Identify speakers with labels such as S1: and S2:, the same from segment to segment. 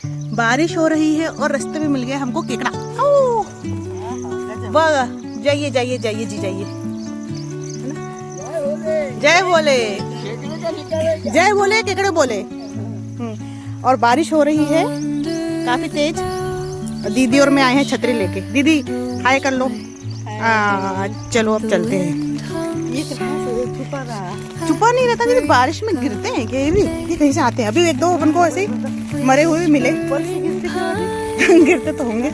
S1: बारिश हो रही है और रास्ते में मिल गया हमको केकड़ा। वाह, जाइए जाइए जाइए जी जाइए। जय बोले, जय बोले, केकड़े बोले। और बारिश हो रही है काफी तेज। दीदी और मैं आए हैं छतरी लेके। दीदी हाय कर लो। चलो अब चलते हैं। ये छुपा नहीं रहता, दीदी बारिश में गिरते हैं क्या ये कहीं से आते हैं। अभी एक दो अपन को ऐसे ही मरे हुए मिले। गिरते तो होंगे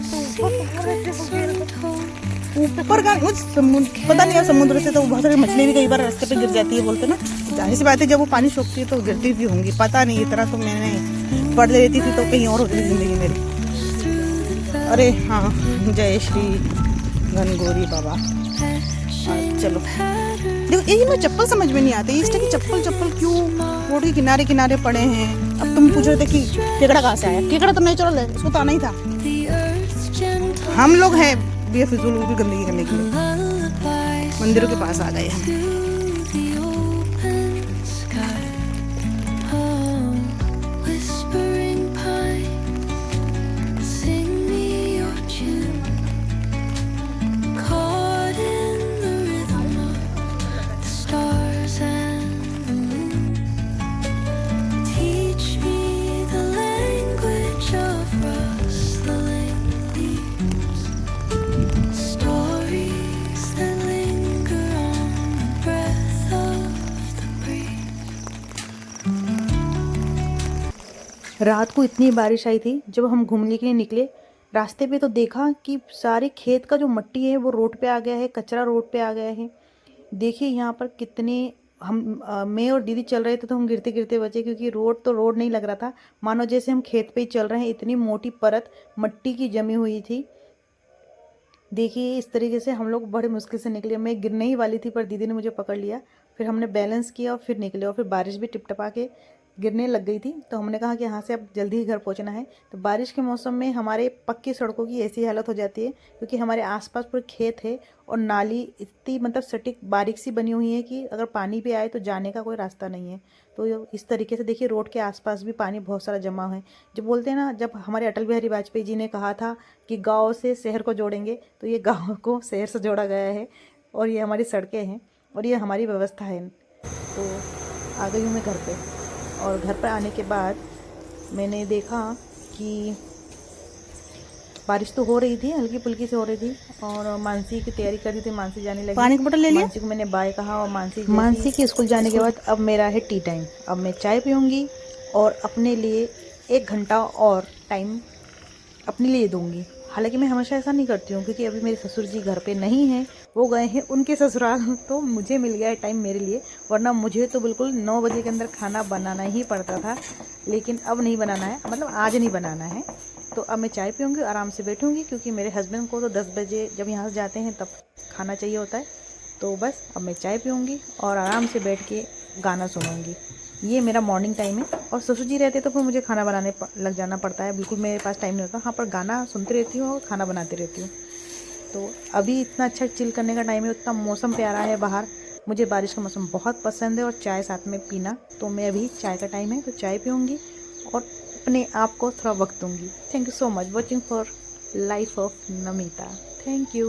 S1: ऊपर का कुछ पता नहीं है। समुद्र से तो बहुत सारी मछली भी कई बार रास्ते पे गिर जाती है बोलते ना। जाहिर सी बात है, जब वो पानी सोखती है तो गिरती भी होंगी। पता नहीं, इतना तो मैंने पढ़ लेती थी तो कहीं और होती थी जिंदगी मेरी। अरे हाँ, जय श्री घनघोरी बाबा। चलो देखो, यही मैं चप्पल समझ में नहीं आती इस तरह की। चप्पल क्यों रोड के किनारे किनारे पड़े हैं। अब तुम पूछ रहे थे कि केकड़ा कहाँ से आया। केकड़ा तो नेचुरल है, उसको तो आना ही था। हम लोग हैं बेफिजूल की गंदगी करने के लिए मंदिरों के पास आ गए हम। रात को इतनी बारिश आई थी, जब हम घूमने के लिए निकले रास्ते पे तो देखा कि सारे खेत का जो मिट्टी है वो रोड पे आ गया है, कचरा रोड पे आ गया है। देखिए यहाँ पर कितने मैं और दीदी चल रहे थे तो हम गिरते गिरते बचे, क्योंकि रोड तो रोड नहीं लग रहा था, मानो जैसे हम खेत पे ही चल रहे हैं। इतनी मोटी परत मिट्टी की जमी हुई थी। देखिए इस तरीके से हम लोग बड़े मुश्किल से निकले। मैं गिरने ही वाली थी पर दीदी ने मुझे पकड़ लिया। फिर हमने बैलेंस किया और फिर निकले। और फिर बारिश भी टिपटपा के गिरने लग गई थी, तो हमने कहा कि यहाँ से अब जल्दी ही घर पहुँचना है। तो बारिश के मौसम में हमारे पक्की सड़कों की ऐसी हालत हो जाती है, क्योंकि हमारे आसपास पूरे खेत है और नाली इतनी मतलब सटीक बारीक सी बनी हुई है कि अगर पानी भी आए तो जाने का कोई रास्ता नहीं है। तो इस तरीके से देखिए रोड के आसपास भी पानी बहुत सारा जमा है। जो बोलते हैं ना, जब हमारे अटल बिहारी वाजपेयी जी ने कहा था कि गाँव से शहर को जोड़ेंगे, तो ये गाँव को शहर से जोड़ा गया है। और ये हमारी सड़कें हैं और ये हमारी व्यवस्था है। तो आ गई हूँ मैं घर पे। और घर पर आने के बाद मैंने देखा कि बारिश तो हो रही थी, हल्की फुल्की से हो रही थी। और मानसी की तैयारी कर रही थी, मानसी जाने लगी। पानी की बोतल ले लिया। मानसी को मैंने बाय कहा और मानसी के स्कूल जाने के बाद अब मेरा है टी टाइम। अब मैं चाय पीऊँगी और अपने लिए 1 घंटा और टाइम अपने लिए दूँगी। हालांकि मैं हमेशा ऐसा नहीं करती हूँ, क्योंकि अभी मेरे ससुर जी घर पे नहीं हैं, वो गए हैं उनके ससुराल। तो मुझे मिल गया है टाइम मेरे लिए, वरना मुझे तो बिल्कुल 9 बजे के अंदर खाना बनाना ही पड़ता था। लेकिन अब नहीं बनाना है, मतलब आज नहीं बनाना है। तो अब मैं चाय पीऊँगी, आराम से बैठूँगी, क्योंकि मेरे हस्बैंड को तो 10 बजे जब यहाँ से जाते हैं तब खाना चाहिए होता है। तो बस अब मैं चाय पीऊँगी और आराम से बैठ के गाना सुनूँगी। ये मेरा मॉर्निंग टाइम है। और ससुर जी रहते तो फिर मुझे खाना बनाने लग जाना पड़ता है, बिल्कुल मेरे पास टाइम नहीं होता। हाँ, पर गाना सुनती रहती हूँ और खाना बनाती रहती हूँ। तो अभी इतना अच्छा चिल करने का टाइम है, उतना मौसम प्यारा है बाहर। मुझे बारिश का मौसम बहुत पसंद है और चाय साथ में पीना। तो मैं अभी चाय का टाइम है तो चाय पीऊँगी और अपने आप को थोड़ा वक्त दूँगी। Thank you so much watching for life of Namita. Thank you.